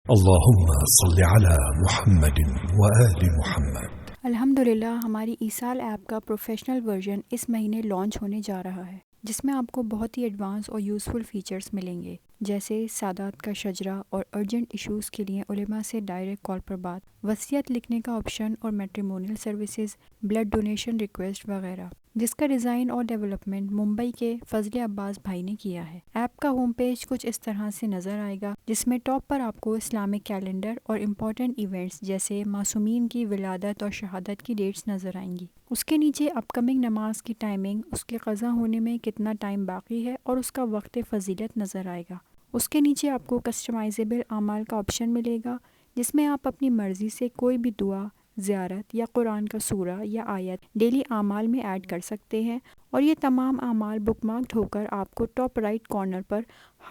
اللهم صل على محمد وآل محمد۔ الحمدللہ ہماری ایصال ایپ کا پروفیشنل ورژن اس مہینے لانچ ہونے جا رہا ہے، جس میں آپ کو بہت ہی ایڈوانس اور یوزفل فیچرز ملیں گے، جیسے سادات کا شجرہ اور ارجنٹ ایشوز کے لیے علماء سے ڈائریکٹ کال پر بات، وصیت لکھنے کا آپشن اور matrimonial services, blood donation request وغیرہ، جس کا ڈیزائن اور ڈیولپمنٹ ممبئی کے فضل عباس بھائی نے کیا ہے۔ ایپ کا ہوم پیج کچھ اس طرح سے نظر آئے گا، جس میں ٹاپ پر آپ کو اسلامک کیلنڈر اور امپورٹنٹ ایونٹس جیسے معصومین کی ولادت اور شہادت کی ڈیٹس نظر آئیں گی۔ اس کے نیچے اپ کمنگ نماز کی ٹائمنگ، اس کے قضا ہونے میں کتنا ٹائم باقی ہے اور اس کا وقت فضیلت نظر آئے گا۔ اس کے نیچے آپ کو کسٹمائزیبل اعمال کا آپشن ملے گا، جس میں آپ اپنی مرضی سے کوئی بھی دعا، زیارت یا قرآن کا سورہ یا آیت ڈیلی اعمال میں ایڈ کر سکتے ہیں، اور یہ تمام اعمال بک مارکڈ ہو کر آپ کو ٹاپ رائٹ کارنر پر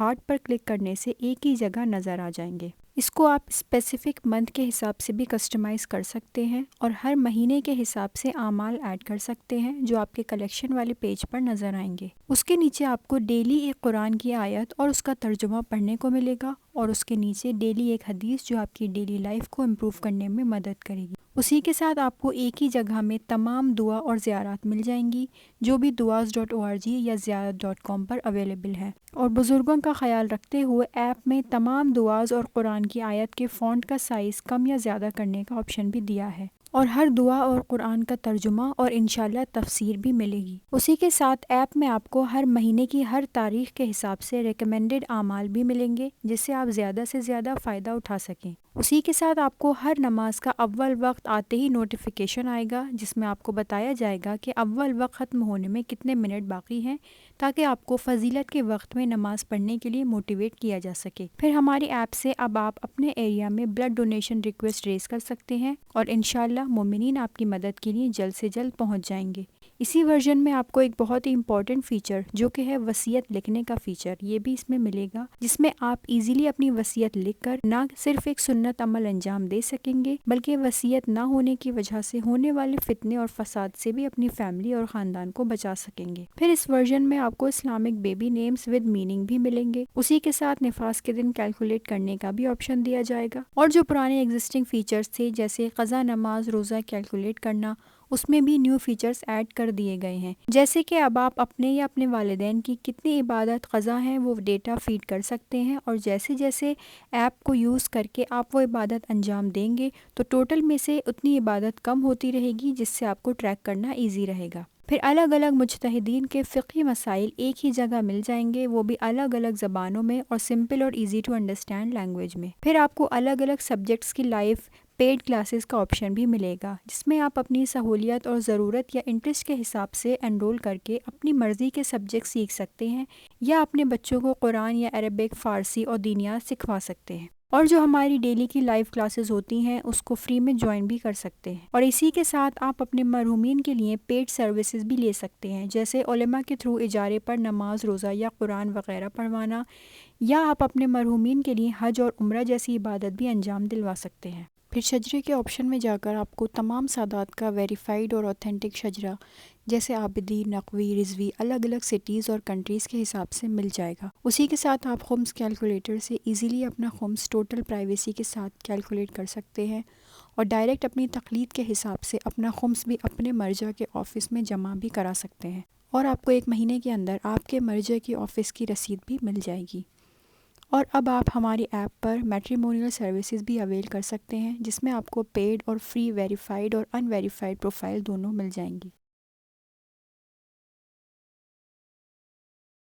ہارٹ پر کلک کرنے سے ایک ہی جگہ نظر آ جائیں گے۔ اس کو آپ اسپیسیفک منتھ کے حساب سے بھی کسٹمائز کر سکتے ہیں اور ہر مہینے کے حساب سے اعمال ایڈ کر سکتے ہیں، جو آپ کے کلیکشن والے پیج پر نظر آئیں گے۔ اس کے نیچے آپ کو ڈیلی ایک قرآن کی آیت اور اس کا ترجمہ پڑھنے کو ملے گا، اور اس کے نیچے ڈیلی ایک حدیث جو آپ کی ڈیلی لائف کو امپروو کرنے میں مدد کرے گی۔ اسی کے ساتھ آپ کو ایک ہی جگہ میں تمام دعا اور زیارات مل جائیں گی، جو بھی duas.org یا زیارت.com پر اویلیبل ہے، اور بزرگوں کا خیال رکھتے ہوئے ایپ میں تمام دعاز اور قرآن کی آیت کے فونٹ کا سائز کم یا زیادہ کرنے کا آپشن بھی دیا ہے، اور ہر دعا اور قرآن کا ترجمہ اور انشاءاللہ تفسیر بھی ملے گی۔ اسی کے ساتھ ایپ میں آپ کو ہر مہینے کی ہر تاریخ کے حساب سے ریکمینڈڈ اعمال بھی ملیں گے، جس سے آپ زیادہ سے زیادہ فائدہ اٹھا سکیں۔ اسی کے ساتھ آپ کو ہر نماز کا اول وقت آتے ہی نوٹیفیکیشن آئے گا، جس میں آپ کو بتایا جائے گا کہ اول وقت ختم ہونے میں کتنے منٹ باقی ہیں، تاکہ آپ کو فضیلت کے وقت میں نماز پڑھنے کے لیے موٹیویٹ کیا جا سکے۔ پھر ہماری ایپ سے اب آپ اپنے ایریا میں بلڈ ڈونیشن ریکویسٹ ریز کر سکتے ہیں، اور انشاءاللہ مومنین آپ کی مدد کے لیے جلد سے جلد پہنچ جائیں گے۔ اسی ورژن میں آپ کو ایک بہت ہی امپورٹنٹ فیچر جو کہ ہے وصیت لکھنے کا فیچر، یہ بھی اس میں ملے گا، جس میں آپ ایزیلی اپنی وصیت لکھ کر نہ صرف ایک سنت عمل انجام دے سکیں گے، بلکہ وصیت نہ ہونے کی وجہ سے ہونے والے فتنے اور فساد سے بھی اپنی فیملی اور خاندان کو بچا سکیں گے۔ پھر اس ورژن میں آپ کو Islamic baby names with meaning بھی ملیں گے۔ اسی کے ساتھ نفاس کے دن کیلکولیٹ کرنے کا بھی آپشن دیا جائے گا، اور جو پرانے ایگزسٹنگ فیچرز تھے جیسے قضا نماز، روزہ کیلکولیٹ کرنا، اس میں بھی نیو فیچرز ایڈ کر دیے گئے ہیں، جیسے کہ اب آپ اپنے یا اپنے والدین کی کتنی عبادت قضا ہیں وہ ڈیٹا فیڈ کر سکتے ہیں، اور جیسے جیسے ایپ کو یوز کر کے آپ وہ عبادت انجام دیں گے تو ٹوٹل میں سے اتنی عبادت کم ہوتی رہے گی، جس سے آپ کو ٹریک کرنا ایزی رہے گا۔ پھر الگ الگ مجتہدین کے فقہی مسائل ایک ہی جگہ مل جائیں گے، وہ بھی الگ الگ زبانوں میں اور سمپل اور ایزی ٹو انڈرسٹینڈ لینگویج میں۔ پھر آپ کو الگ الگ سبجیکٹس کی لائیو پیڈ کلاسز کا آپشن بھی ملے گا، جس میں آپ اپنی سہولیت اور ضرورت یا انٹرسٹ کے حساب سے انرول کر کے اپنی مرضی کے سبجیکٹ سیکھ سکتے ہیں، یا اپنے بچوں کو قرآن یا عربک، فارسی اور دینیات سکھوا سکتے ہیں، اور جو ہماری ڈیلی کی لائیو کلاسز ہوتی ہیں اس کو فری میں جوائن بھی کر سکتے ہیں۔ اور اسی کے ساتھ آپ اپنے مرحومین کے لیے پیڈ سروسز بھی لے سکتے ہیں، جیسے علماء کے تھرو اجارے پر نماز، روزہ یا قرآن وغیرہ پڑھوانا، یا آپ اپنے مرحومین کے لیے حج اور عمرہ جیسی عبادت بھی انجام دلوا سکتے ہیں۔ پھر شجرے کے آپشن میں جا کر آپ کو تمام سادات کا ویریفائڈ اور اوتھینٹک شجرہ جیسے عابدی، نقوی، رضوی الگ الگ سٹیز اور کنٹریز کے حساب سے مل جائے گا۔ اسی کے ساتھ آپ خمس کیلکولیٹر سے ایزیلی اپنا خمس ٹوٹل پرائیویسی کے ساتھ کیلکولیٹ کر سکتے ہیں، اور ڈائریکٹ اپنی تقلید کے حساب سے اپنا خمس بھی اپنے مرجع کے آفس میں جمع بھی کرا سکتے ہیں، اور آپ کو ایک مہینے کے اندر آپ کے مرجع کی آفس کی رسید بھی مل جائے گی۔ اور اب آپ ہماری ایپ پر میٹریمونیل سروسز بھی اویل کر سکتے ہیں، جس میں آپ کو پیڈ اور فری ویریفائڈ اور ان ویریفائڈ پروفائل دونوں مل جائیں گی۔